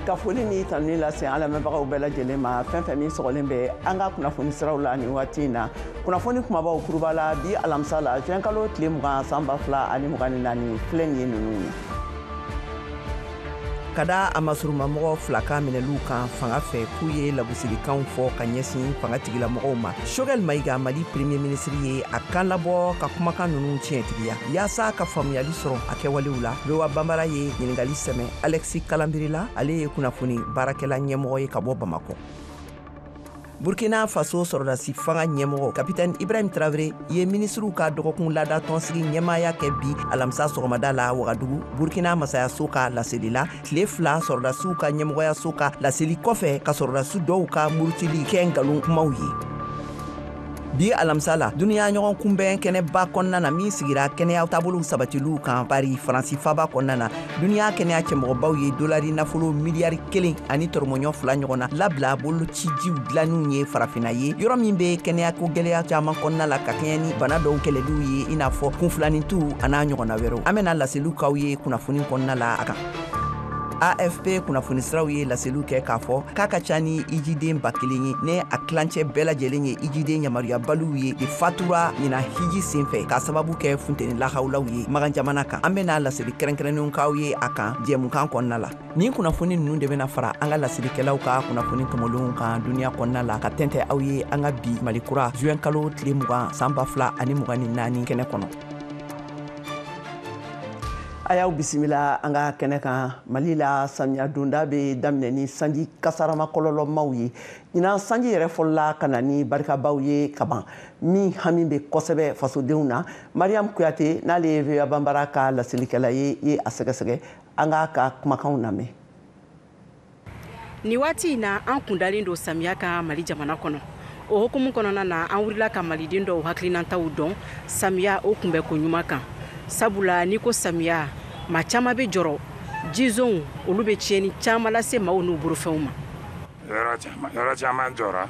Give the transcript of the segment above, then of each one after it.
ka foli ni tanuni lase an lamɛnbagaw bɛɛ lajɛlen ma fɛn fɛn min sɔgɔlen bɛ an ka kunnafoni siraw la nin waati in na kunnafoni kumabaw kuruba la bi alamisa la juin kalo tile 20 san 2024 filɛ nin ye ninnu ye. Ka da a masurumamɔgɔ fila ka minɛliw kan fanga fɛ k'u ye labusilikanw fɔ ka ɲɛsin fanga tigilamɔgɔw ma. Choguel Maïga, Mali premier ministre ye a kan labɔ ka kumakan ninnu tiɲɛtigiya yaasa ka faamuyali sɔrɔ a kɛwalew la. Lowa Banbara ye ɲiningali sɛmɛ Alexis Kalambirila, ale ye kunnafoni baarakɛla ɲɛmɔgɔ ye ka bɔ Bamako. Burkina Faso sɔrɔdasi fanga ɲɛmɔgɔ Capitaine Ibrahim Traoré ye ministriw ka dɔgɔkun laada tɔnsigi ɲɛmaaya kɛ bi alamisa sɔgɔmada la Wagadugu Burkina masayaso ka laseli la. Tile fila sɔrɔdasiw ka ɲɛmɔgɔyaso ka laseli kɔfɛ ka sɔrɔdasi dɔw ka murutili kɛ ngalon kumaw ye. Bi alamisa la duniya ɲɔgɔn kunbɛn kɛnɛba kɔnɔna na min sigira kɛnɛya taabolow sabatiliw kan Paris Faransi faba kɔnɔna na duniya kɛnɛya cɛmɔgɔbaw ye dolari nafolo miliyari 1 ani tɔrɔmɔɲɔ 2 ɲɔgɔnna labila bolocijiw dilanniw ye farafina ye yɔrɔ min bɛ kɛnɛyako gɛlɛya caman kɔnɔna la ka kɛɲɛ ni bana dɔw kɛlɛliw ye i n'a fɔ kunfilanintu a n'a ɲɔgɔnna wɛrɛw. An bɛna laseliw kaw ye kunnafoni kɔnɔna la a kan. AFP kunnafoni siraw ye laseliw kɛ k'a fɔ k'a ka ca ni hijiden 1000 ye ne a kilancɛ bɛɛ lajɛlen ye hijiden yamaruyabaliw ye de fatura ɲina hiji senfɛ k'a sababu kɛ funteni lahawlaw ye magan jamana kan. An bɛna laseli kɛrɛnkɛrɛnnenw kaw ye a kan jɛmukan kɔnɔna la. Nin kunnafoni ninnu de bɛna fara an ka laselikɛlaw ka kunnafoni tɔmɔlenw kan duniya kɔnɔna la ka tɛntɛ aw ye an ka bi Malikura juin kalo tile 20 san 2024 kɛnɛ kɔnɔ. A y'aw bisimila an ka kɛnɛ kan. Mali la samiya donda bɛ daminɛ ni sanji kasarama kɔlɔlɔmaw ye. Ɲinan sanji yɛrɛ fɔlɔla ka na ni barikabaw ye kaban min hami bɛ kosɛbɛ fasodenw na. Mariam Kuyate n'ale ye Lowa Banbara ka laselikɛla ye a sɛgɛsɛgɛ an ka kumakanw lamɛn. Ni waati in na an kundalen don samiya kan Mali jamana kɔnɔ. O hukumu kɔnɔna na an wulila ka maliden dɔw hakilinataw dɔn samiya o kunbɛ ko ɲuman kan. Sabula ni ko samiya ma caman bɛ jɔrɔ jizonw olu bɛ tiɲɛni caman lase maaw n'u bolofɛnw ma. Yɔrɔ caman jɔra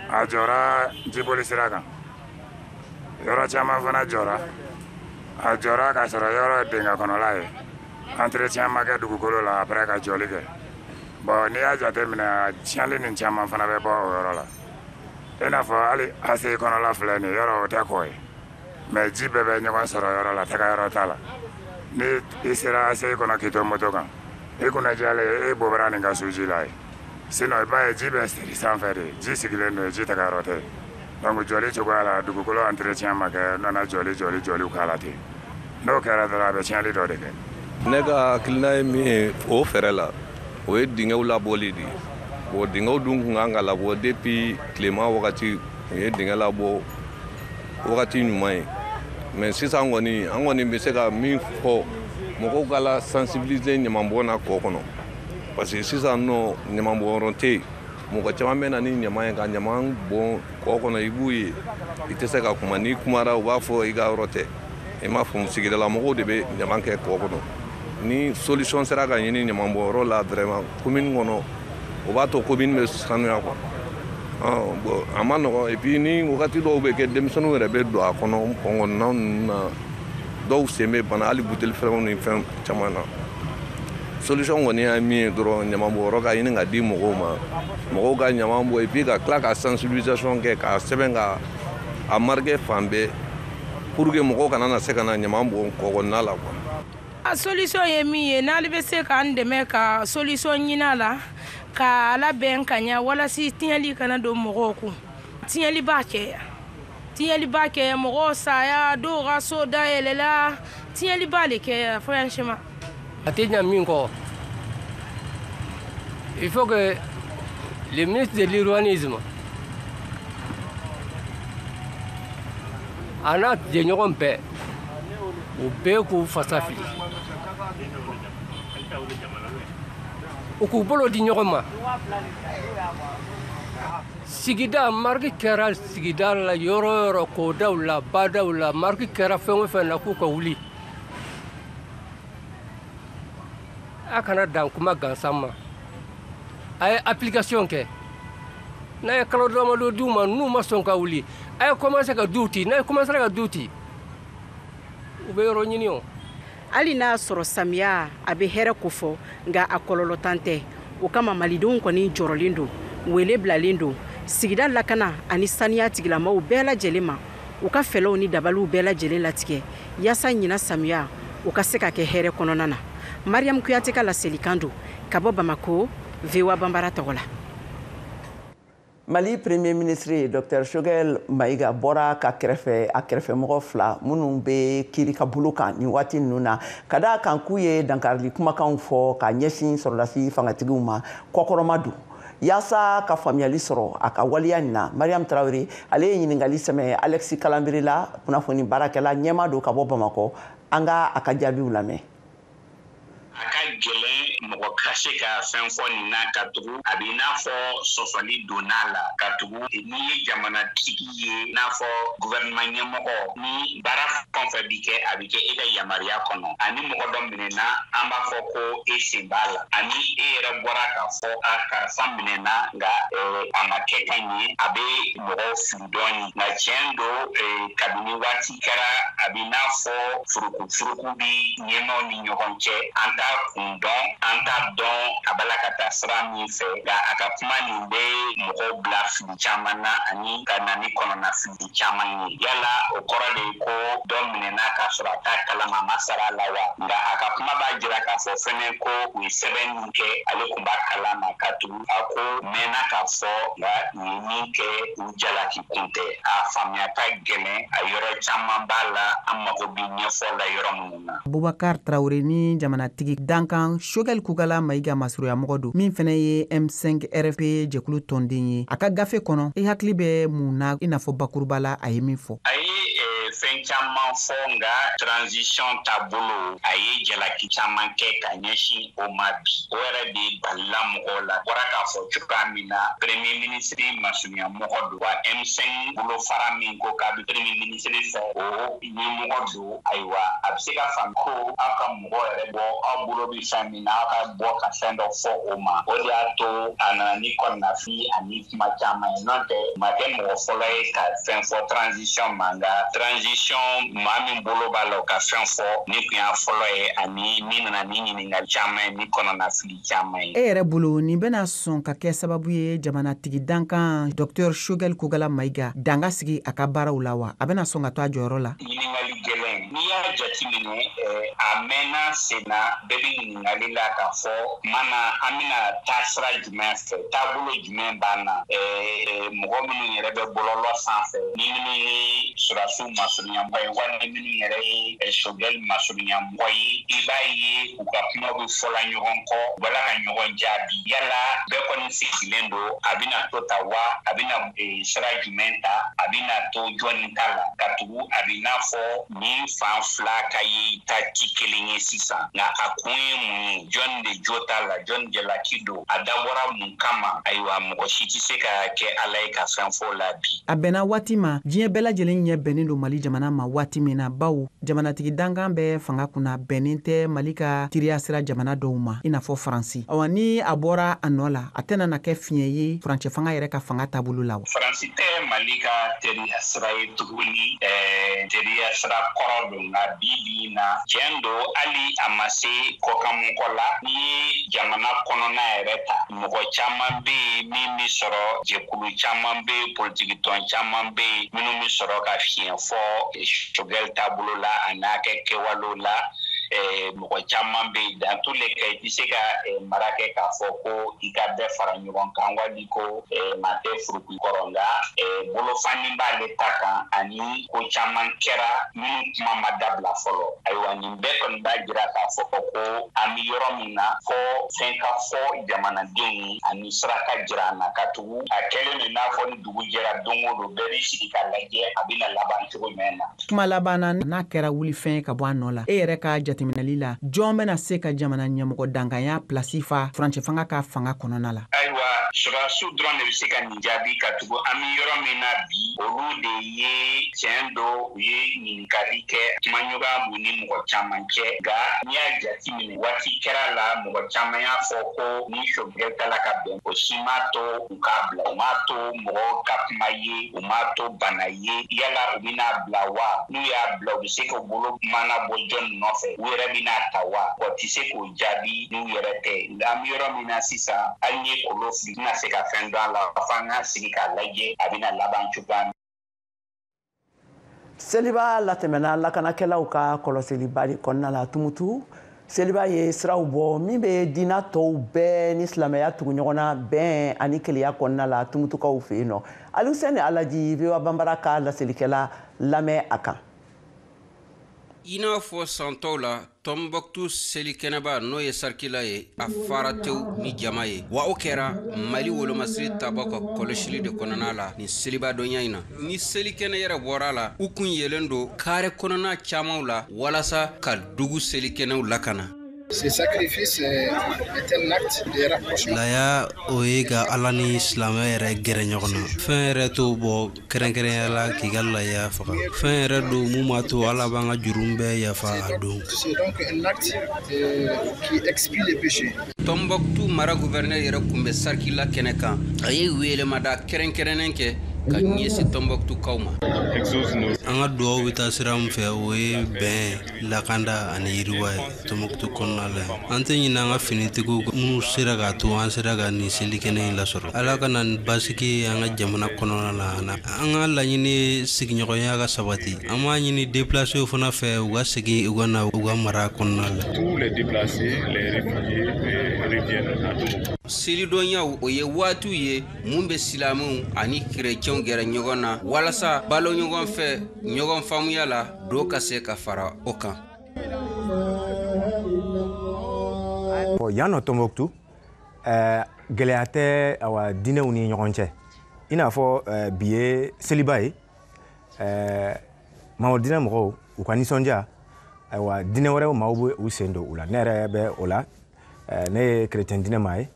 a jɔra jiboli sira kan yɔrɔ caman fana jɔra a jɔra ka sɔrɔ yɔrɔ dingɛ kɔnɔla ye entretien ma kɛ dugukolo la après ka jɔli kɛ bon n'i y'a jateminɛ tiɲɛli nin caman fana bɛ bɔ o yɔrɔ la i n'a fɔ hali ase kɔnɔla filɛ nin yɔrɔ o tɛ kɔ ye mais ji bɛɛ bɛ ɲɔgɔn sɔrɔ yɔrɔ la taga yɔrɔ t'a la ni i sera ase kɔnɔ k'i to moto kan i kunna jalen i bɔbara nin ka suji la ye sinon i b'a ye ji bɛ siri sanfɛ de ji sigilen don ji taga yɔrɔ tɛ donc jɔli cogoya la dugukolo entretien ma kɛ nana jɔliw k'a la ten n'o kɛra dɔrɔn a bɛ tiɲɛli dɔ de kɛ. Ne ka hakilina ye min ye o fɛɛrɛ la o ye dingɛw labɔli de ye o dingɛw dun kun kan ka labɔ depuis tilema wagati u ye dingɛ labɔ wagati ɲuman ye mais sisan kɔni an kɔni bɛ se ka min fɔ mɔgɔw ka la sensibiliser ɲamanbɔn na kɔ kɔnɔ parce que sisan nɔ ɲamanbɔnyɔrɔ tɛ yen mɔgɔ caman bɛ na ni ɲaman ye ka ɲaman bɔn kɔ kɔnɔ i b'u ye i tɛ se ka kuma n'i kumara u b'a fɔ i ka yɔrɔ tɛ i m'a faamu sigidala mɔgɔw de bɛ ɲaman kɛ kɔ kɔnɔ ni solution sera ka ɲini ɲamanbɔnyɔrɔ la vraiment commune kɔnɔ o b'a to commune bɛ sanuya quoi. Bon a ma nɔgɔn et puis ni wagati dɔw bɛ kɛ denmisɛnninw yɛrɛ bɛ don a kɔnɔ kɔngɔnnaw ninnu na dɔw sen bɛ bana hali buteli fɛnw ni fɛn caman na solution kɔni ye min ye dɔrɔn ɲamanbɔnyɔrɔ ka ɲini ka di mɔgɔw ma mɔgɔw ka ɲaman bɔ et puis ka tila ka sensibilisation kɛ k'a sɛbɛn ka a marqué fan bɛɛ pour que mɔgɔw kana na se ka na ɲaman bɔn kɔgɔnna la quoi. A solution ye min ye n'ale bɛ se k'an dɛmɛ ka solution ɲini a la ka labɛn ka ɲɛ walasi tiɲɛli kana don mɔgɔw kun tiɲɛli b'a kɛ mɔgɔw saya dɔw ka so dayɛlɛla tiɲɛli b'a le kɛ franchement. A tɛ ɲɛ min kɔ il faut que le ministre de l'urbanisme a n'a jɛɲɔgɔn bɛɛ u bɛɛ k'u fasa fili u k'u bolo di ɲɔgɔn ma sigida marque kɛra sigida la yɔrɔ o yɔrɔ kɔdaw la badaw la marque kɛra fɛn o fɛn na k'u ka wuli a kana dan kuma gansan ma a ye application kɛ n'a ye kalo damadɔ d'u ma n'u ma sɔn ka wuli a ye commencé ka duw ci n'a ye commencé ka duw ci u bɛ yɔrɔ ɲini o. hali n'a sɔrɔ samiya a bɛ hɛrɛ ko fɔ nka a kɔlɔlɔ tan tɛ o kama malidenw kɔni jɔrɔlen don wele bilalen don sigida lakana ani saniya tigilamaw bɛɛ lajɛlen ma u ka fɛlɛw ni dabaliw bɛɛ lajɛlen latigɛ yaasa ɲina samiya u ka se ka kɛ hɛrɛ kɔnɔna na. Mariam Kuyate ka laselikan don ka bɔ Bamako, VOA Bambara tɔgɔ la. Mali Premier Ministre Dr Choguel Maïga bɔra ka kɛrɛfɛ a kɛrɛfɛmɔgɔ fila minnu bɛ kiiri ka bolo kan nin waati ninnu na ka da kan k'u ye dankarili kumakanw fɔ ka ɲɛsin sɔrɔdasi fangatigiw ma kɔkɔrɔma don yaasa ka faamuyali sɔrɔ a ka waliya nin na. Mariam Traoré ale ye ɲininkali sɛmɛ Alexis Kalanbiri la kunnafoni baarakɛla ɲɛma don ka bɔ Bamakɔ an ka a ka jaabiw lamɛn. A ka gɛlɛn mɔgɔ ka se ka fɛn fɔ nin na ka tugu a bɛ n'a fɔ sɔsɔli donna la ka tugu n'i ye jamanatigi ye n'a fɔ gouvernement ɲɛmɔgɔ ni baara fɛn fɛn bi kɛ a bɛ kɛ e ka yamaruya kɔnɔ ani mɔgɔ dɔ minɛna an b'a fɔ ko e sen b'a la ani e yɛrɛ bɔra ka fɔ a karisa minɛna nka a ma kɛ ka ɲɛ a bɛ mɔgɔw fili dɔɔni nka tiɲɛ don kabini waati kɛra a bɛ n'a fɔ furuku bi ɲɛmaw ni ɲɔgɔn cɛ an t'a kun dɔn an t'a dɔn a bala ka taa sira min fɛ nka a ka kuma nin bɛ mɔgɔw bila fili caman na ani ka na ni kɔnɔna fili caman ye yala o kɔrɔ de ye ko dɔ minɛna k'a sɔrɔ a t'a kalama a ma sara a la wa nka a ka kuma b'a jira k'a fɔ fɛnɛ ko u ye sɛbɛn min kɛ ale tun b'a kalama ka tugu a ko mɛnna k'a fɔ nka u ye min kɛ u jalaki kun tɛ a faamuya ka gɛlɛn a yɔrɔ caman b'a la an mago bɛ ɲɛfɔ la yɔrɔ minnu na. Boubacar Traoré ni jamanatigi dankan Choguel Kugala Maïga masuruya mɔgɔ don min fɛnɛ ye M5 RFP jɛkulu tɔnden ye a ka gafe kɔnɔ i hakili bɛ mun na i n'a fɔ bakuruba la a ye min fɔ. A ye fɛn caman fɔ nka transition taabolo a ye jalaki caman kɛ ka ɲɛsin o ma bi o yɛrɛ de balila mɔgɔw la bɔra k'a fɔ cogoya min na premier ministre masuruya mɔgɔ don wa M5 bolo fara min ko k'a bɛ premier ministre fɛ o ɲɛmɔgɔ don ayiwa a bɛ se ka faamu ko aw ka mɔgɔ yɛrɛ bɔ aw bolo bɛ fɛn min na aw ka bɔ ka fɛn dɔ fɔ o ma o de y'a to a nana ni kɔnɔnafili ani kuma caman ye n'o tɛ ma kɛ mɔgɔ fɔlɔ ye ka fɛn fɔ transition ma nka transition maa min bolo b'a la o ka fɛn fɔ ni tun y'a fɔlɔ ye ani min nana ni ɲininkali caman ye ni kɔnɔnafili caman ye. E yɛrɛ bolo nin bɛna sɔn ka kɛ sababu ye jamanatigi dankan Dr Choguel Kugala Maïga danga sigi a ka baaraw la wa a bɛna sɔn ka to a jɔyɔrɔ la. Ɲininkali gɛlɛn n'i y'a jateminɛ a mɛnna senna bɛɛ bɛ ɲininkali la k'a fɔ mana an bɛna taa sira jumɛn fɛ taabolo jumɛn b'an na mɔgɔ minnu yɛrɛ bɛ bɔlɔlɔ sanfɛ ni minnu ye surasiw masurunyamɔgɔ ye walima minnu yɛrɛ ye Choguel masurunyamɔgɔ ye i b'a ye u ka kuma bɛ fɔla ɲɔgɔn kɔ wala ka ɲɔgɔn jaabi yala bɛɛ kɔni sigilen don a bɛna to ta wa a bɛna sira jumɛn ta a bɛna to jɔnni ta la ka tugu a bɛ n'a fɔ ni fan fila ka ye ta ci kelen ye sisan nka a kun ye mun ye jɔnni de jo t'a la jɔnni jalaki don a dabɔra mun kama ayiwa mɔgɔ si tɛ se ka kɛ ala ye ka fɛn fɔ la bi. A bɛnna waati ma diɲɛ bɛɛ lajɛlen ɲɛ bɛnnen don Mali jamana ma waati min na bawo jamanatigi dankan bɛɛ fanga kunna bɛnnen tɛ Mali ka tiriya sira jamana dɔw ma i n'a fɔ Faransi awa ni a bɔra a nɔ la a tɛna na kɛ fiɲɛ ye furancɛ fanga yɛrɛ ka fanga taabolo la wa. Faransi tɛ Mali ka teriya sira ye tuguni teriya sira kɔrɔ don nka bi na tiɲɛ don hali a ma se kɔkanmɔgɔ la ni ye jamana kɔnɔna yɛrɛ ta mɔgɔ caman bɛ yen min bɛ sɔrɔ jɛkulu caman bɛ yen politiki tɔn caman bɛ yen minnu bɛ sɔrɔ ka fiɲɛ fɔ Choguel taabolo la a n'a kɛ kɛwalew la mɔgɔ caman bɛ yen dans tous les cas i tɛ se ka mara kɛ k'a fɔ ko i ka bɛɛ fara ɲɔgɔn kan wali ko maa tɛ furuku kɔrɔ nka bolofani b'ale ta kan ani ko caman kɛra minnu kuma ma dabila fɔlɔ ayiwa nin bɛɛ kɔni b'a jira k'a fɔ ko an bɛ yɔrɔ min na fɔ fɛn ka fɔ jamanadenw ye ani sira ka jira an na ka tugu a kɛlen don n'a fɔ ni dugu jɛra don o don bɛɛ bɛ sigi ka lajɛ a bɛna laban cogo jumɛn na. Kuma laban na n'a kɛra wulifɛn ka bɔ a nɔ la e yɛrɛ ka jateminɛli la jɔn bɛna se ka jamana ɲɛmɔgɔ danganya pilasi fa furancɛ fanga ka fanga kɔnɔna la. Ayiwa surasiw dɔrɔn de bɛ se ka nin jaabi ka tugu an bɛ yɔrɔ min na bi olu de ye tiɲɛ don u ye ɲininkali kɛ kumaɲɔgɔnya b'u ni mɔgɔ caman cɛ nka n'i y'a jateminɛ waati kɛra la mɔgɔ caman y'a fɔ ko ni Choguel tala ka bɛn o si m'a to u k'a bila u m'a to mɔgɔw ka kuma ye u m'a to bana ye yala u bɛna bila wa n'u y'a bila u bɛ se ka bolo mana bɔ jɔn nɔfɛ u yɛrɛ bɛna ta wa wa tɛ se k'o jaabi n'u yɛrɛ tɛ an bɛ yɔrɔ min na sisan hali ni ye kolo fili tɛna se ka fɛn dɔn a la fo an ka sigi k'a lajɛ a bɛna laban cogoya min. Seliba latɛmɛna lakanakɛlaw ka kɔlɔsiliba de kɔnɔna la tumutu Seliba ye siraw bɔ min bɛ diina tɔw bɛɛ ni silamɛya tugu ɲɔgɔn na bɛn ani keleya kɔnɔna la tumutukaw fɛ yen nɔ Aluseni Alaji VOA Bambara ka laselikɛla lamɛn a kan. I n'a fɔ san tɔw la Tombouctou selikɛnɛba n'o ye Sarkila ye a fara tew ni jama ye wa o kɛra Mali wolomasiri taabɔ ka kɔlɔsili de kɔnɔna la ni selibadɔnya in na ni selikɛnɛ yɛrɛ bɔra la u kun yelen do kare kɔnɔna camanw la walasa ka dugu selikɛnɛw lakana. Ce sacrifice est un acte de rapprochement. Laya o ye ka Ala ni silamɛ yɛrɛ gɛrɛ ɲɔgɔn na. Fɛn yɛrɛ t'o bɔ kɛrɛnkɛrɛnya la k'i ka laya faga. Fɛn yɛrɛ do mun b'a to Ala b'an ka jurun bɛɛ yafa a don. C'est donc un acte qui expie les péchés. Tombouctou mara gouverneur yɛrɛ kun bɛ Sarkila kɛnɛ kan a ye welemada kɛrɛnkɛrɛnnen kɛ ka ɲɛsi Tombouctou kaw ma. An ka duwawu bɛ taa sira min fɛ o ye bɛn lakanda ani yiriwa ye Tombouctou kɔnɔna la. An tɛ ɲinɛ an ka finitigiw minnu sera k'a to an sera ka nin selikɛnɛ in lasɔrɔ. Ala ka na basigi an ka jamana kɔnɔna la an ka laɲini sigiɲɔgɔnya ka sabati. An b'a ɲini déplacés fana fɛ u ka segin u ka na u ka mara kɔnɔna la. Tous les déplacés, les réfugiés reviennent à Tombouctou. Selidɔnyaw o ye waatiw ye mun bɛ silamɛw ani kerecɛnw gɛrɛ ɲɔgɔn na walasa balo ɲɔgɔn fɛ ɲɔgɔn faamuya la do ka se ka fara o kan. Yan nɔ Tombouctou gɛlɛya tɛ awa diinɛw ni ɲɔgɔn cɛ i n'a fɔ bi ye seliba ye Mamadu diinɛ mɔgɔw u ka nisɔndiya awa diinɛ wɛrɛw maaw bɛ u sen don u la ne yɛrɛ bɛ o la ne ye chrétien diinɛ maa ye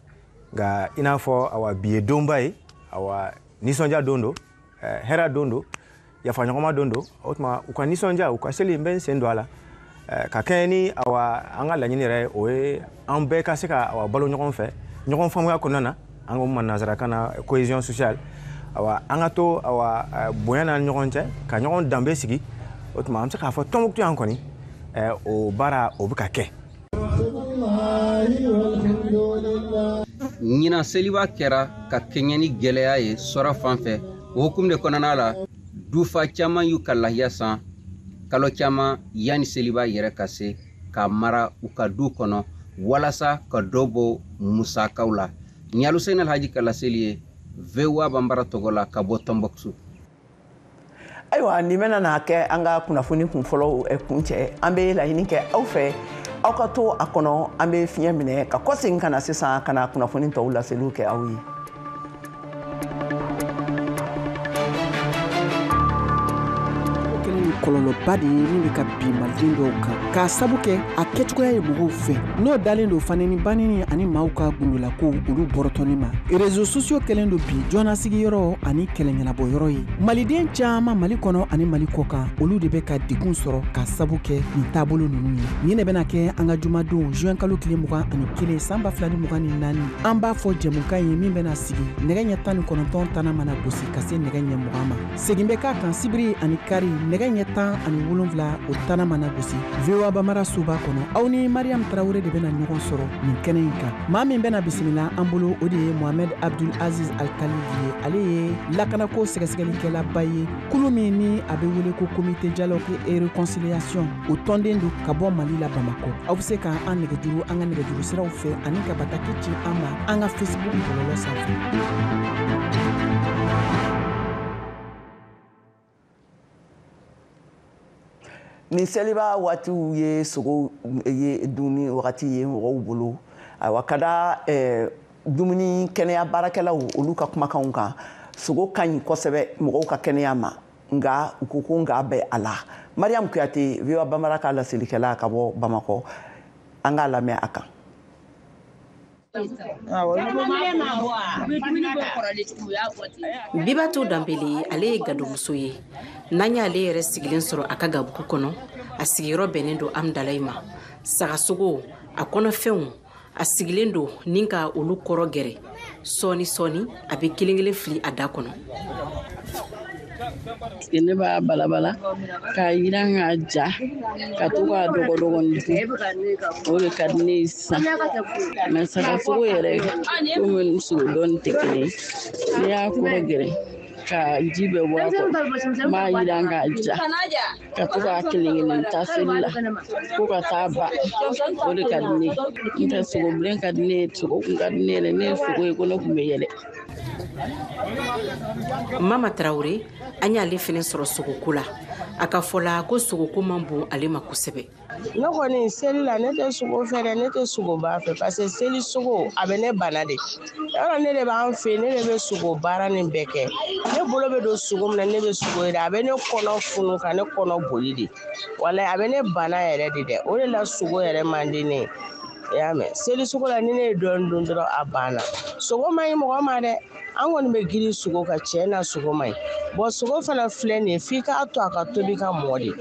nka i n'a fɔ awa bi ye donba ye awa nisɔndiya don do hɛrɛ don do yafaɲɔgɔnma don do o tuma u ka nisɔndiya u ka seli n bɛ n sen don a la ka kɛɲɛ ni awa an ka laɲini yɛrɛ o ye an bɛɛ ka se ka awa balo ɲɔgɔn fɛ ɲɔgɔn faamuya kɔnɔna na an ko ma nanzarakan na cohésion sociale awa an ka to awa bonya na ɲɔgɔn cɛ ka ɲɔgɔn danbe sigi o tuma an bɛ se k'a fɔ Tombouctou yan kɔni o baara o bɛ ka kɛ. Ɲina seliba kɛra ka kɛɲɛ ni gɛlɛya ye sɔrɔ fan fɛ o hukumu de kɔnɔna la dufa caman y'u ka lahiya san kalo caman yani seliba yɛrɛ ka se ka mara u ka du kɔnɔ walasa ka dɔ bɔ musakaw la. Ni Aluseni Alhaji ka laseli ye VOA Bambara tɔgɔ la ka bɔ Tombouctou. Ayiwa nin bɛna na kɛ an ka kunnafoni kun fɔlɔ kun cɛ an bɛ laɲini kɛ aw fɛ aw ka to a kɔnɔ an bɛ fiɲɛ minɛ ka kɔsegin ka na sisan ka na kunnafoni tɔw laseliw kɛ aw ye. Kɔlɔlɔba de ye min bɛ ka bin maliden dɔw kan k'a sabu kɛ a kɛcogoya ye mɔgɔw fɛ n'o dalen don fanɛni banini ani maaw ka gundolakow olu bɔrɔtɔli ma réseaux sociaux kɛlen don bi jɔnnasigiyɔrɔ ani kɛlɛɲɛnabɔyɔrɔ ye maliden caman Mali kɔnɔ ani Mali kɔkan olu de bɛ ka degun sɔrɔ k'a sabu kɛ nin taabolo ninnu ye nin de bɛna kɛ an ka jumadon juin kalo tile 21 san 2024 an b'a fɔ jɛmukan ye min bɛna sigi nɛgɛ ɲɛ 19 tana mana gosi ka se nɛgɛ ɲɛ 20 ma segin bɛ k'a kan sibiri ani kari nɛgɛ ɲɛ 17 o tana mana gosi VOA Bambara suba kɔnɔ aw ni Mariam Traoré de bɛna ɲɔgɔn sɔrɔ nin kɛnɛ in kan maa min bɛna bisimila an bolo o de ye Mohamed Abdul Aziz Al-Khalidi ye ale ye lakanako sɛgɛsɛgɛlikɛlaba ye kulu min ni a bɛ wele ko comité dialogue et réconciliation o tɔnden don ka bɔ Mali la Bamako aw bɛ se ka an nɛgɛjuru an ka nɛgɛjuru siraw fɛ ani ka bataki ci an ma an ka Facebook bɔlɔlɔ sanfɛ. Ni seliba waatiw ye sogo ye dumuni wagati ye mɔgɔw bolo ayiwa ka da dumuni kɛnɛya baarakɛlaw olu ka kumakanw kan sogo ka ɲi kosɛbɛ mɔgɔw ka kɛnɛya ma nka u ko ko nka bɛ a la Mariam Kuyate VOA Bambara ka laselikɛla ka bɔ Bamakɔ an k'a lamɛn a kan. Bibatu Dambele ale ye gadumuso ye n'an y'ale yɛrɛ sigilen sɔrɔ a ka gabugu kɔnɔ a sigiyɔrɔ bɛnnen don Amdalayi ma sagasogo a kɔnɔfɛnw a sigilen don ni ka olu kɔrɔ gɛrɛ sɔɔni sɔɔni a bɛ kelen kelen fili a da kɔnɔ. ne b'a balabala k'a yiran k'a ja ka to k'a dɔgɔdɔgɔni o de ka di ne ye sisan mɛ sagasogo yɛrɛ komi sogo dɔɔni tɛ kelen ye n'i y'a kɔrɔ gɛrɛ ka ji bɛɛ bɔ a kɔrɔ n b'a yiran k'a ja ka to k'a kelen ta seli la ko ka taa ba o de ka di ne ye n'o tɛ sogo bilen ka di ne ye sogo kun ka di ne yɛrɛ ne ye sogo ye ko ne kun bɛ yɛlɛ. Mama Traoré an y'ale fɛnɛ sɔrɔ sogoko la a ka fɔla ko sogoko man bon ale ma kosɛbɛ. Ne kɔni seli la ne tɛ sogo fɛ dɛ ne tɛ sogo ba fɛ parce que seli sogo a bɛ ne bana de yɔrɔ ne de b'an fɛ ne de bɛ sogo baara nin bɛɛ kɛ ne bolo bɛ don sogo min na ne bɛ sogo ye a bɛ ne kɔnɔ funu ka ne kɔnɔ boli de wala a bɛ ne bana yɛrɛ de dɛ o de la sogo yɛrɛ man di ne ye i y'a mɛn seli sogo la ni ne ye dɔɔni dun dɔrɔn a banna sogo man ɲi mɔgɔ ma dɛ an kɔni bɛ girin sogo ka cɛ na sogo man ɲi bon sogo fana filɛ nin ye f'i k'a to a ka tobi ka mɔ de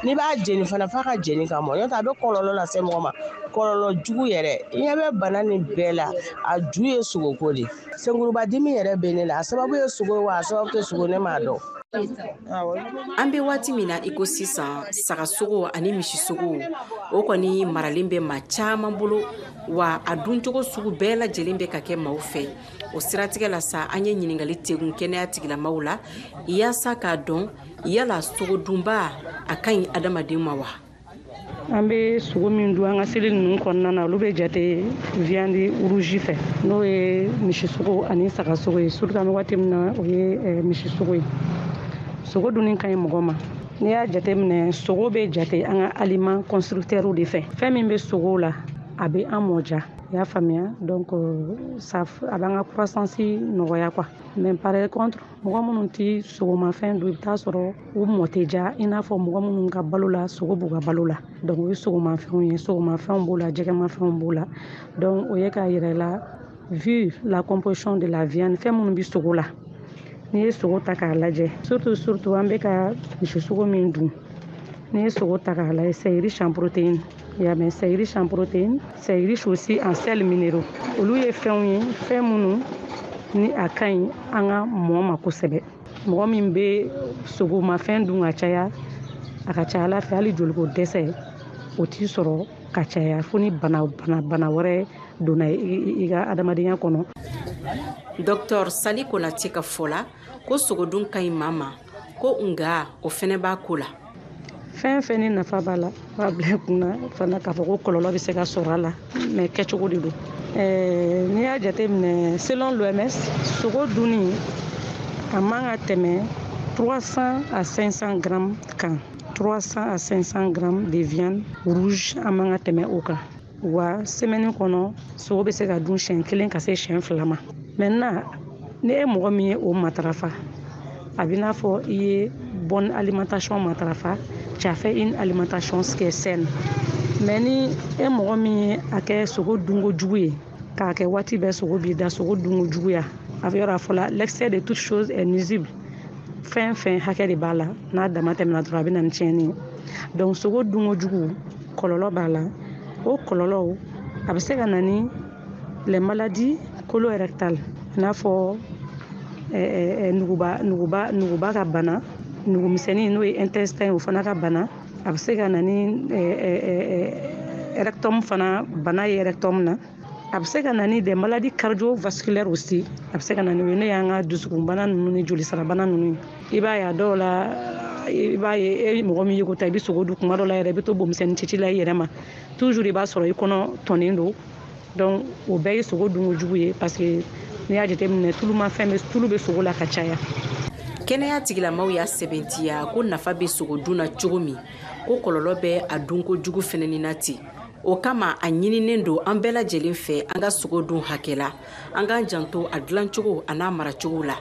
n'i b'a jeni fana f'a ka jeni ka mɔ n'o tɛ a bɛ kɔlɔlɔ lase mɔgɔ ma kɔlɔlɔ jugu yɛrɛ i ɲɛ bɛ bana nin bɛɛ la a ju ye sogoko de senkuruba dimi yɛrɛ bɛ ne la a sababu ye sogo ye wa a sababu tɛ sogo ne m'a dɔn. An bɛ waati min na i ko sisan sagasogo ani misisogo o kɔni maralen bɛ maa caman bolo wa a duncogo sugu bɛɛ lajɛlen bɛ ka kɛ maaw fɛ o siratigɛ la sa an ye ɲininkali tegun kɛnɛya tigilamaaw la yaasa k'a dɔn yala sogo dunba a ka ɲi adamaden ma wa. An bɛ sogo min dun an ka seli ninnu kɔnɔna na olu bɛ jate viande rouge fɛ n'o ye misisogo ani sagasogo ye surtout an bɛ waati min na o ye misisogo ye. Sogo dunni ka ɲi mɔgɔ ma n'i y'a jate minɛ sogo bɛ jate an ka aliment constructeurs de fɛ fɛn min bɛ sogo la a bɛ an mɔja i y'a faamuya donc ça a b'an ka croissance nɔgɔya quoi mais par contre mɔgɔ minnu tɛ sogomafɛn dun i bɛ taa sɔrɔ u mɔ tɛ ja i n'a fɔ mɔgɔ minnu ka balo la sogo b'u ka balo la donc o ye sogomafɛnw ye sogomafɛnw b'o la jɛgɛmafɛnw b'o la donc o ye k'a yira i la vu la composition de la viande fɛn minnu bɛ sogo la n'i ye sogo ta k'a lajɛ surtout an bɛ ka misisogo min dun n'i ye sogo ta k'a lajɛ c'est riche en protéines ya mais c'est riche en protéines c'est riche aussi en sels minéraux olu ye fɛnw ye fɛn minnu ni a ka ɲi an ka mɔ ma kosɛbɛ mɔgɔ min bɛ sogomafɛn dun ka caya a ka ca ala fɛ hali joliko dɛsɛ o t'i sɔrɔ ka caya fo ni bana wɛrɛ donna i ka adamadenya kɔnɔ. Dr Sali Konate ka fɔ la ko sogodun ka ɲi maa ma ko nga o fɛnɛ b'a ko la. Fɛn fɛn ni nafa b'a la b'a bila kunna fana k'a fɔ ko kɔlɔlɔ bɛ se ka sɔrɔ a la mais kɛcogo de don. N'i y'a jate minɛ selon l'OMS sogo dunni a man ka tɛmɛ 300 à 500 grammes kan 300 à 500 grammes de viande rouge a man ka tɛmɛ o kan wa semaine kɔnɔ sogo bɛ se ka dun siɲɛ 1 ka se siɲɛ 2 ma. Maintenant ni e mɔgɔ min ye o matarafa a bɛ n'a fɔ i ye bonne alimentation matarafa tu as fait une alimentation qui est saine mais ni e mɔgɔ min ye a kɛ sogo dunko jugu ye k'a kɛ waati bɛɛ sogo b'i da sogo dunko juguya a bɛ yɔrɔ a fɔ la l'excès de toute chose est nuisible fɛn hakɛ de b'a la n'a dama tɛmɛna dɔrɔn a bɛ na ni tiɲɛni ye donc sogo dunko jugu kɔlɔlɔ b'a la o kɔlɔlɔw a bɛ se ka na ni les maladies colorectales i n'a fɔ nuguba ka bana nugumisɛnnin n'o ye intestin o fana ka bana a bɛ se ka na ni rectum fana bana ye rectum na a bɛ se ka na ni des maladies cardiovasculaires aussi a bɛ se ka na ni ne y'an ka dusukunbana ninnu ni jolisirabana ninnu i b'a ye a dɔw la i b'a ye e mɔgɔ min ye ko ta i bɛ sogo dun kuma dɔw la yɛrɛ i bɛ to bomisɛnnin cici la i yɛrɛ ma toujours i b'a sɔrɔ i kɔnɔ tɔnnen don donc o bɛɛ ye sogo dunko jugu ye parce que n'i y'a jate minɛ tulu bɛ sogo la ka caya. Kɛnɛya tigilamaaw y'a sɛbɛntiya ko nafa bɛ sogo dun na cogo min ko kɔlɔlɔ bɛ a dunko jugu fɛnɛ ni na ten o kama a ɲininen don an bɛɛ lajɛlen fɛ an ka sogo dun hakɛ la an k'an janto a dilancogo a n'a maracogo la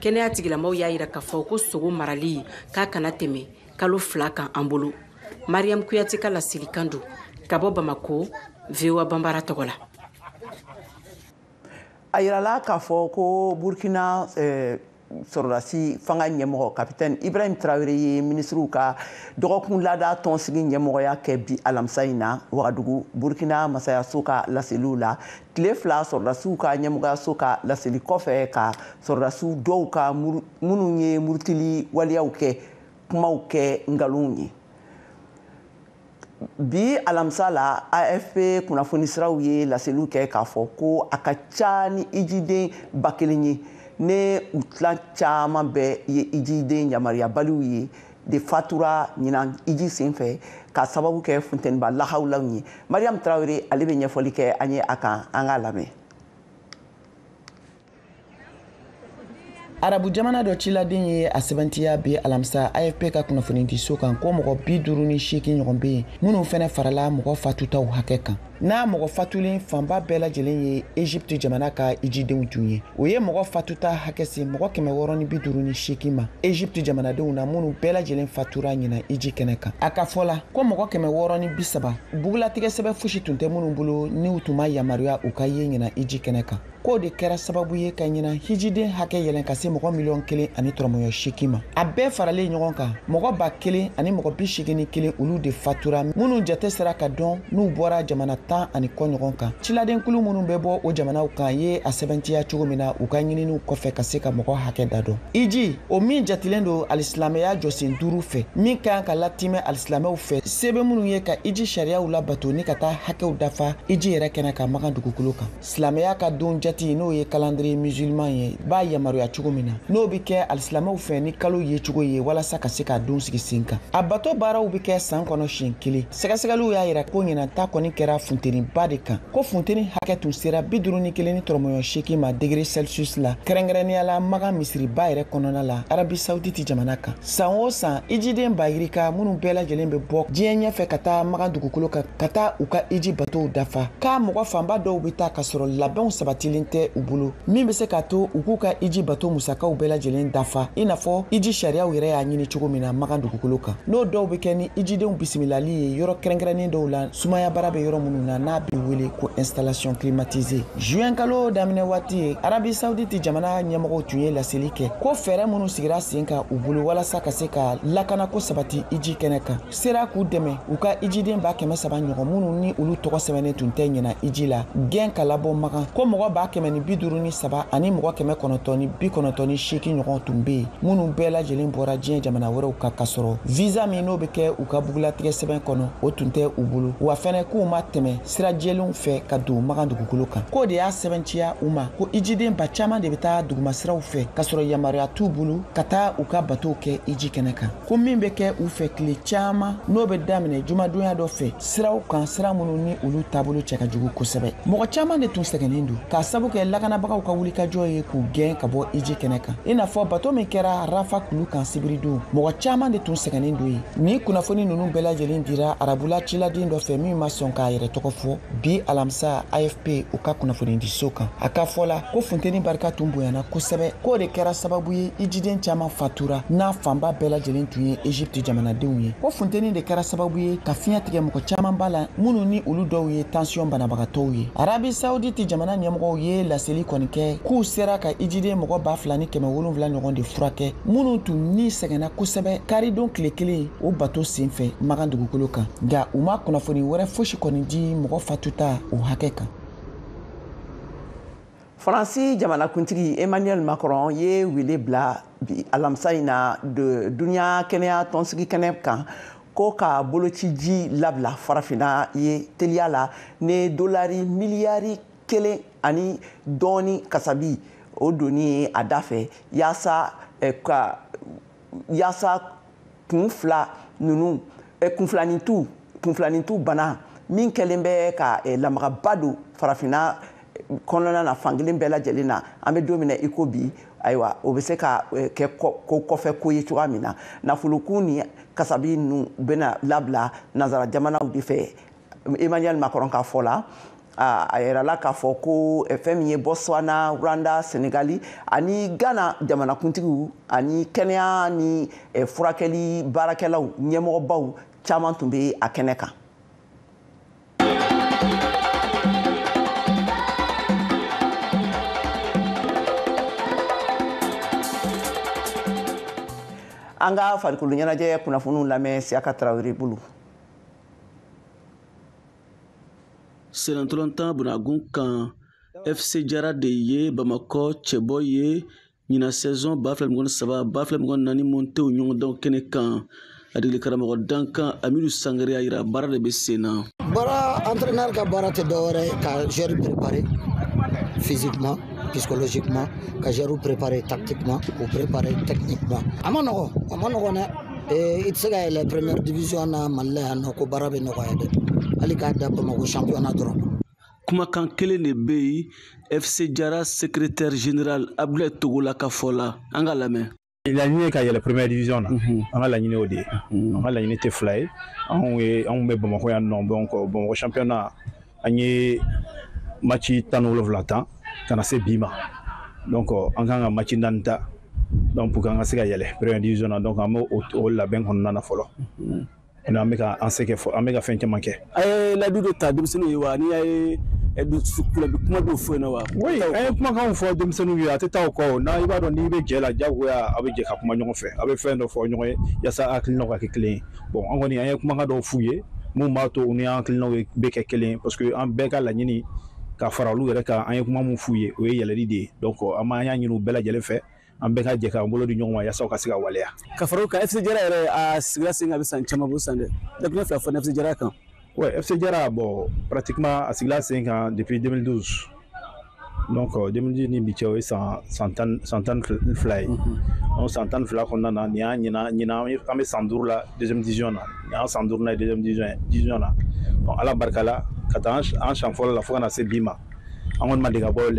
kɛnɛya tigilamaaw y'a yira k'a fɔ ko sogo marali k'a kana tɛmɛ kalo 2 kan an bolo. Mariam Kuyate ka lasilikan don ka bɔ Bamako VOA Bambara tɔgɔ la. A yirala k'a fɔ ko Burkina sɔrɔdasi fanga ɲɛmɔgɔ kapitɛni Ibrahim Traoré ye ministriw ka dɔgɔkun laada tɔnsigi ɲɛmɔgɔya kɛ bi alamisa in na Wagadugu Burkina masayaso ka laseliw la. Tile 2 sɔrɔdasiw ka ɲɛmɔgɔyaso ka laseli kɔfɛ ka sɔrɔdasiw dɔw ka minnu ye murutili waliyaw kɛ kumaw kɛ nkalonw ye. Bi alamisa la AFP kunnafoni siraw ye laseliw kɛ k'a fɔ ko a ka ca ni ijiden 1000 ye ne u tila caman bɛɛ ye ijiden yamaruyabaliw ye de fatura ɲinan iji senfɛ ka sababu kɛ funteniba lahawlaw ye. Mariam Traoré ale bɛ ɲɛfɔli kɛ an ye a kan an k'a lamɛn. Arabu jamana dɔ ciladen ye a sɛbɛntiya bi alamisa AFP ka kunnafonidiso kan ko mɔgɔ 58 ɲɔgɔn bɛ yen minnu fɛnɛ farala mɔgɔ fatutaw hakɛ kan. N'a mɔgɔ fatulen fanba bɛɛ lajɛlen ye Egypte jamana ka ijidenw tun ye. O ye mɔgɔ fatuta hakɛ se mɔgɔ 658 ma Egypte jamanadenw na minnu bɛɛ lajɛlen fatura ɲina iji kɛnɛ kan. A ka fɔ la ko mɔgɔ 630 bugulatigɛ sɛbɛn fosi tun tɛ minnu bolo n'u tun ma yamaruya u ka ye ɲina iji kɛnɛ kan. K'o de kɛra sababu ye ka ɲina hijiden hakɛ yɛlɛn ka se mɔgɔ 1,380,000 ma. A bɛɛ faralen ɲɔgɔn kan mɔgɔ 1000 ani mɔgɔ 81 olu de fatura minnu jate sera ka dɔn n'u bɔra jamana 10 ani kɔ ɲɔgɔn kan. Ciladenkulu minnu bɛ bɔ o jamanaw kan ye a sɛbɛntiya cogo min na u ka ɲininiw kɔfɛ ka se ka mɔgɔ hakɛ da dɔn. Iji o min jatilen don alisilamɛya jɔsen 5 fɛ min ka kan ka latimɛ alisilamɛw fɛ sɛbɛn minnu ye ka iji sariyaw labato ni ka taa hakɛw dafa iji yɛrɛ kɛnɛ ka magan dugukolo kan. Silamɛya ka don n'o ye calendrier musulman ye b'a yamaruya cogo min na n'o bi kɛ alisilamɛw fɛ ni kalo ye cogo ye walasa ka se ka don sigi sen kan. A bato baaraw bi kɛ san kɔnɔ siɲɛ 1. Sɛgɛsɛgɛliw y'a yira ko ɲinanta kɔni kɛra funteniba de kan ko funteni hakɛ tun sera 51,8 ma degré Celsius la kɛrɛnkɛrɛnnenya la magan misiriba yɛrɛ kɔnɔna la Arabi Saoudite jamana kan. San o san ijiden bayirika minnu bɛɛ lajɛlen bɛ bɔ diɲɛ ɲɛfɛ ka taa magan dugukolo kan ka taa u ka iji batow dafa k'a mɔgɔ fanba dɔw bɛ taa ka sɔrɔ labɛnw sabatilen tɛ u bolo min bɛ se ka to u k'u ka iji bato musakaw bɛɛ lajɛlen dafa i n'a fɔ iji sariyaw yɛrɛ y'a ɲini cogo min na magan dugukolo kan. N'o dɔw bɛ kɛ ni ijidenw bisimilali ye yɔrɔ kɛrɛnkɛrɛnnen dɔw la sumaya baara bɛ yɔrɔ minnu na n'a bɛ wele ko installation climatisée. Juin kalo daminɛ waati ye Arabi Saoudite jamana ɲɛmɔgɔw tun ye laseli kɛ ko fɛɛrɛ minnu sigira sen kan u bolo walasa ka se ka lakanako sabati iji kɛnɛ kan sera k'u dɛmɛ u ka ijiden 300 ɲɔgɔn minnu ni olu tɔgɔ sɛbɛnnen tun tɛ ɲina iji la gɛn ka labɔ magan ko mɔgɔ 153 ani mɔgɔ 998 ɲɔgɔn tun bɛ yen minnu bɛɛ lajɛlen bɔra diɲɛ jamana wɛrɛw kan ka sɔrɔ visa min n'o bɛ kɛ u ka bugulatigɛ sɛbɛn kɔnɔ o tun tɛ u bolo wa fɛnɛ k'u ma tɛmɛ sira jɛlenw fɛ ka don magan dugukolo kan. K'o de y'a sɛbɛnciya u ma ko ijiden ba caman de bɛ taa dugumasiraw fɛ ka sɔrɔ yamaruya t'u bolo ka taa u ka batow kɛ iji kɛnɛ kan ko min bɛ kɛ u fɛ tile caman n'o bɛ daminɛ jumadonya dɔ fɛ siraw kan sira minnu ni olu taabolo cɛ ka jugu kosɛbɛ. Mɔgɔ caman de tun sɛgɛnnen don k'a sabu kɛ lakanabagaw ka wulikajɔ ye k'u gɛn ka bɔ iji kɛnɛ kan i n'a fɔ bato min kɛra Rafa kulu kan sibiridon mɔgɔ caman de tun sɛgɛnnen don ye. Ni kunnafoni ninnu bɛɛ lajɛlen dira arabula ciladen dɔ fɛ min ma sɔn k'a yɛrɛ tɔgɔ fɔ bi alamisa AFP u ka kunnafonidiso kan. A ka fɔ la ko funteni barika tun bonyana kosɛbɛ k'o de kɛra sababu ye ijiden caman fatura n'a fanba bɛɛ lajɛlen tun ye Egypte jamanadenw ye ko funteni de kɛra sababu ye ka fiɲɛ tigɛ mɔgɔ caman b'a la minnu ni olu dɔw ye tension banabagatɔw ye. Arabi Saoudite jamana ɲɛmɔgɔw ye laseli kɔni kɛ k'u sera ka ijiden mɔgɔ 2,700 ɲɔgɔn de furakɛ minnu tun ni sɛgɛnna kosɛbɛ karidon tile 1 o bato senfɛ magan dugukolo kan nka u ma kunnafoni wɛrɛ fosi kɔni di mɔgɔ fatuta o hakɛ kan. Faransi jamanakuntigi Emmanuel Macron ye wele bila bi alamisa in na duniya kɛnɛya tɔnsigi kɛnɛ kan ko ka bolociji labila farafina ye teliya la ne dolari miliyari 1 ani dɔɔni kasabi o doni a da fɛ yaasa kunfila ninnu kunfilanintu bana min kɛlen bɛ ka lamagaba don farafina kɔnɔna na fankelen bɛɛ lajɛlen na an bɛ don min na i ko bi ayiwa o bɛ se ka kɛ ko kɔfɛ ko ye cogoya min na nafolokun ni kasabi ninnu bɛna labila nanzara jamanaw de fɛ Emmanuel Macron ka fɔ la a yɛrɛla k'a fɔ ko fɛn min ye Botswana, Rwanda, Senegali ani Ghana jamanakuntigiw ani kɛnɛya ni furakɛli baarakɛlaw ɲɛmɔgɔbaw caman tun bɛ a kɛnɛ kan. an ka farikolo ɲɛnajɛ kunnafoniw lamɛn Siaka Tarawele bolo. Senatolontan Bunagun kan FC Jara de ye Bamakɔ cɛbɔ ye ɲina saison 2023-2024 monté o ɲɔgɔndanw kɛnɛ kan. Adili karamɔgɔ Dankan Amidu Sangare a yira baara de bɛ sen na. Baara entraîneur ka baara tɛ dɔwɛrɛ ka joueur préparer physiquement, psychologiquement, ka joueur préparer tactiquement ou préparer techniquement. A ma nɔgɔ dɛ. I tɛ se ka yɛlɛ première division na Mali la yan nɔ ko baara bɛ nɔgɔya dɛ. Hali k'a da Bamakɔ championnat dɔrɔn. Kumakan kelen de bɛ yen FC Jara secrétaire général Abdoulaye Togola ka fɔ la an ka lamɛn. Laɲini ka yɛlɛ première division na an ka laɲini o de ye an ka laɲini tɛ fila ye anw bɛ Bamakɔ yan nɔ donc Bamakɔ championnat an ye match 17 tan ka na se bi ma donc an kan ka match 4 ta donc pour kan ka se ka yɛlɛ première division na donc an bɛ o labɛn kɔnɔna na fɔlɔ an bɛ ka an bɛ ka fɛn caman kɛ. A ye ladu dɔ ta denmisɛnninw ye wa ni y'a ye kuma dɔw fɔ yen nɔ wa. oui an ye kumakanw fɔ denmisɛnninw ye a tɛ taa o kɔ n'a i b'a dɔn n'i bɛ jɛ la diyagoya a bɛ jɛ ka kuma ɲɔgɔn fɛ a bɛ fɛn dɔ fɔ ɲɔgɔn ye yaasa hakilinaw ka kɛ kelen ye bon an kɔni an ye kumakan dɔw f'u ye mun b'a to u ni hakilinaw bɛ kɛ kelen ye parce que an bɛɛ ka laɲini ka fara olu yɛrɛ kan an ye kuma mun f'u ye o ye yɛlɛli de ye donc an y'a ɲini u bɛɛ lajɛlen fɛ an bɛɛ ka jɛ k'an bolo di ɲɔgɔn ma yaasa u ka se ka waleya. Ka fara o kan FC Jara yɛrɛ a sigira sen kan a bɛ san caman bɔ san dɛ dakuɲɛ fila fɔ FC Jara kan. Ouais, FC Jara bon pratiquement a sigila sen kan depuis 2012 donc 2012 ni bi cɛ o ye san tan fila ye donc san tan fila kɔnɔna na nin y'an ɲina an bɛ san 5 la deuxième division na nin y'an san 5 na ye deuxième division na donc ala barika la ka taa an siɲɛ fɔlɔ la fo ka na se bi ma an kɔni ma deli ka bɔ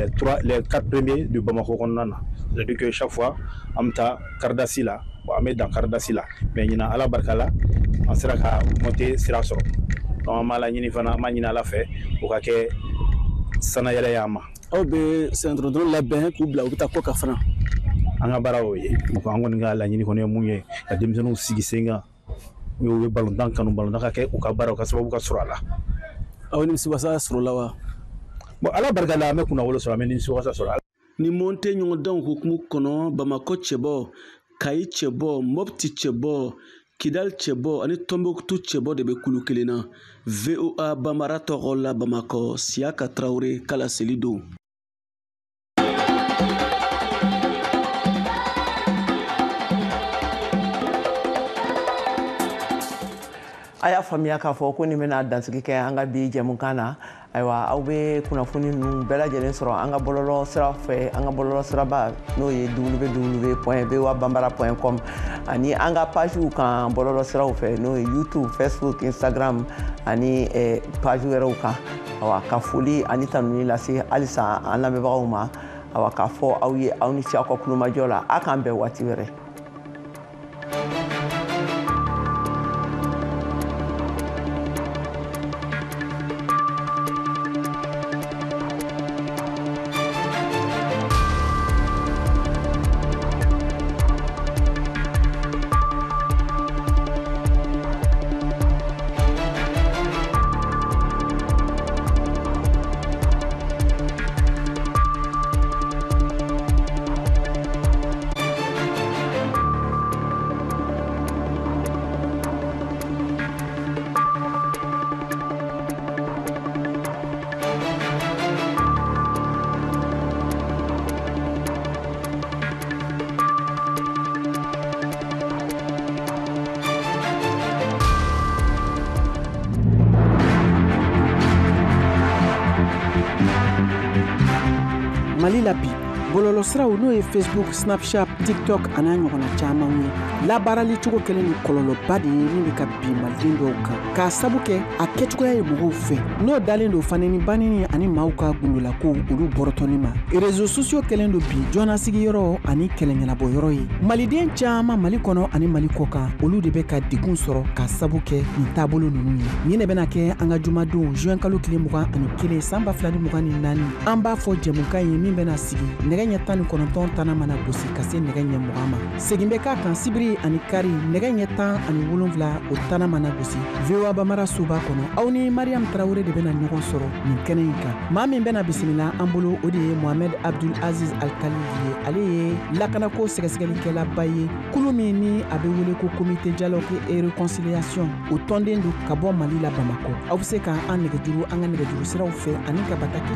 les 4 premiers du Bamakɔ kɔnɔna na c'est-à-dire que chaque fois an bɛ taa Karidasi la bon an bɛ dan Karidasi la mais ɲina ala barika la an sera ka monter sira sɔrɔ. Donc an b'a laɲini fana an b'a ɲini ala fɛ o ka kɛ sanayɛlɛ y'an ma. Aw bɛ sɛnɛtɔrɔdɔrɔ labɛn k'u bila u bɛ taa kɔ kan fana. An ka baara y'o ye donc an kɔni ka laɲini kɔni ye mun ye ka denmisɛnninw sigi sen kan u bɛ balontan kanu balontan ka kɛ u ka baara u ka sababu ka sɔrɔ a la. Aw nimisiwasa sɔrɔ la wa. Bon ala barika la an bɛ kunnafoni sɔrɔ an bɛ nimisiwasa sɔrɔ. Ni monté ɲɔgɔndanw hukumu kɔnɔ Bamakɔ cɛbɔ Kayi cɛbɔ Mopti cɛbɔ Kidal cɛbɔ ani Tombouctou cɛbɔ de bɛ kulu kelen na. VOA Bambara tɔgɔ la Bamakɔ Siaka Tarawele kala seli don. A y'a faamuya k'a fɔ ko nin bɛna dansigi kɛ an ka bi jɛmukan na ayiwa aw bɛ kunnafoni ninnu bɛɛ lajɛlen sɔrɔ an ka bɔlɔlɔ sira fɛ an ka bɔlɔlɔ siraba n'o ye www.voabambara.com ani an ka pagew kan bɔlɔlɔ siraw fɛ n'o ye YouTube, Facebook, Instagram ani page wɛrɛw kan awa ka foli ani tanuni lase halisa an lamɛnbagaw ma awa k'a fɔ aw ye aw ni ce aw ka kulomajɔ la a k'an bɛn waati wɛrɛ. Mali la bi bɔlɔlɔsiraw n'o ye Facebook, Snapchat, TikTok ani a ɲɔgɔnna camanw ye labaarali cogo kelen ni kɔlɔlɔba de ye min bɛ ka bin maliden dɔw kan k'a sabu kɛ a kɛcogoya ye mɔgɔw fɛ n'o dalen don fanɛni banini ani maaw ka gundolakow olu bɔrɔtɔli ma réseaux sociaux kɛlen don bi jɔnnasigiyɔrɔ ani kɛlɛɲɛnabɔyɔrɔ ye maliden caman Mali kɔnɔ ani Mali kɔ kan olu de bɛ ka degun sɔrɔ k'a sabu kɛ nin taabolo ninnu ye nin de bɛna kɛ an ka jumadon juin kalo tile 21 san 2024 an b'a fɔ jɛmukan ye min bɛna sigi nɛgɛ ɲɛ 19 tana mana gosi ka se nɛgɛ ɲɛ 20 ma segin bɛ k'a kan sibiri ani kari nɛgɛ ɲɛ 17 o tana mana gosi VOA Bamara suba kɔnɔ aw ni Mariam Traoré de bɛna ɲɔgɔn sɔrɔ nin kɛnɛ in kan maa min bɛna bisimila an bolo o de ye Mohamed Abdul Aziz Al-Khalili ye ale ye lakanako sɛgɛsɛgɛlikɛlaba ye kulu min ni a bɛ wele ko comité dialogue et réconciliation o tɔnden do ka bɔ Mali la Bamako aw bɛ se ka an nɛgɛjuru an ka nɛgɛjuru siraw fɛ ani ka bataki